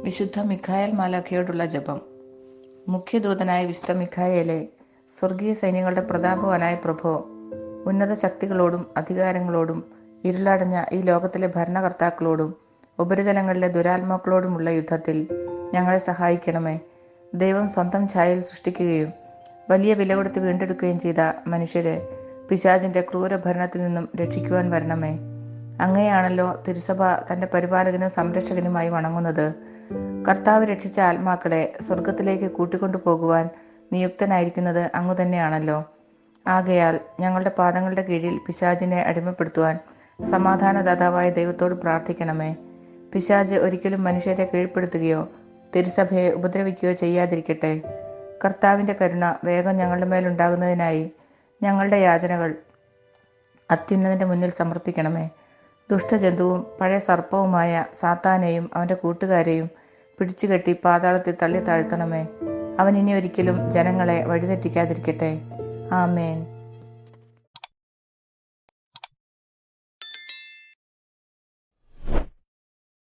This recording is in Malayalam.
വിശുദ്ധ മിഖായേൽ മാലാഖയോടുള്ള ജപം. മുഖ്യദൂതനായ വിശുദ്ധ മിഖായേലെ, സ്വർഗീയ സൈന്യങ്ങളുടെ പ്രതാപവാനായ പ്രഭോ, ഉന്നത ശക്തികളോടും അധികാരങ്ങളോടും ഇരുളടഞ്ഞ ഈ ലോകത്തിലെ ഭരണകർത്താക്കളോടും ഉപരിതലങ്ങളിലെ ദുരാത്മാക്കളോടുമുള്ള യുദ്ധത്തിൽ ഞങ്ങളെ സഹായിക്കണമേ. ദൈവം സ്വന്തം ഛായയിൽ സൃഷ്ടിക്കുകയും വലിയ വില കൊടുത്ത് വീണ്ടെടുക്കുകയും ചെയ്ത മനുഷ്യരെ പിശാചിന്റെ ക്രൂരഭരണത്തിൽ നിന്നും രക്ഷിക്കുവാൻ വരണമേ. അങ്ങനെയാണല്ലോ തിരുസഭ തന്റെ പരിപാലകനും സംരക്ഷകനുമായി വണങ്ങുന്നത്. കർത്താവ് രക്ഷിച്ച ആത്മാക്കളെ സ്വർഗത്തിലേക്ക് കൂട്ടിക്കൊണ്ടു പോകുവാൻ നിയുക്തനായിരിക്കുന്നത് അങ്ങു തന്നെയാണല്ലോ. ആകയാൽ ഞങ്ങളുടെ പാദങ്ങളുടെ കീഴിൽ പിശാചിനെ അടിമപ്പെടുത്തുവാൻ സമാധാനദാതാവായ ദൈവത്തോട് പ്രാർത്ഥിക്കണമേ. പിശാച് ഒരിക്കലും മനുഷ്യരെ കീഴ്പ്പെടുത്തുകയോ തിരുസഭയെ ഉപദ്രവിക്കുകയോ ചെയ്യാതിരിക്കട്ടെ. കർത്താവിൻ്റെ കരുണ വേഗം ഞങ്ങളുടെ മേലുണ്ടാകുന്നതിനായി ഞങ്ങളുടെ യാചനകൾ അത്യുന്നതന്റെ മുന്നിൽ സമർപ്പിക്കണമേ. ദുഷ്ടജന്തുവും പഴയ സർപ്പവുമായ സാത്താനെയും അവൻ്റെ കൂട്ടുകാരെയും പിടിച്ചുകെട്ടി പാതാളത്തിൽ തള്ളി താഴ്ത്തണമേ. അവൻ ഇനി ഒരിക്കലും ജനങ്ങളെ വഴിതെറ്റിക്കാതിരിക്കട്ടെ. ആമേൻ.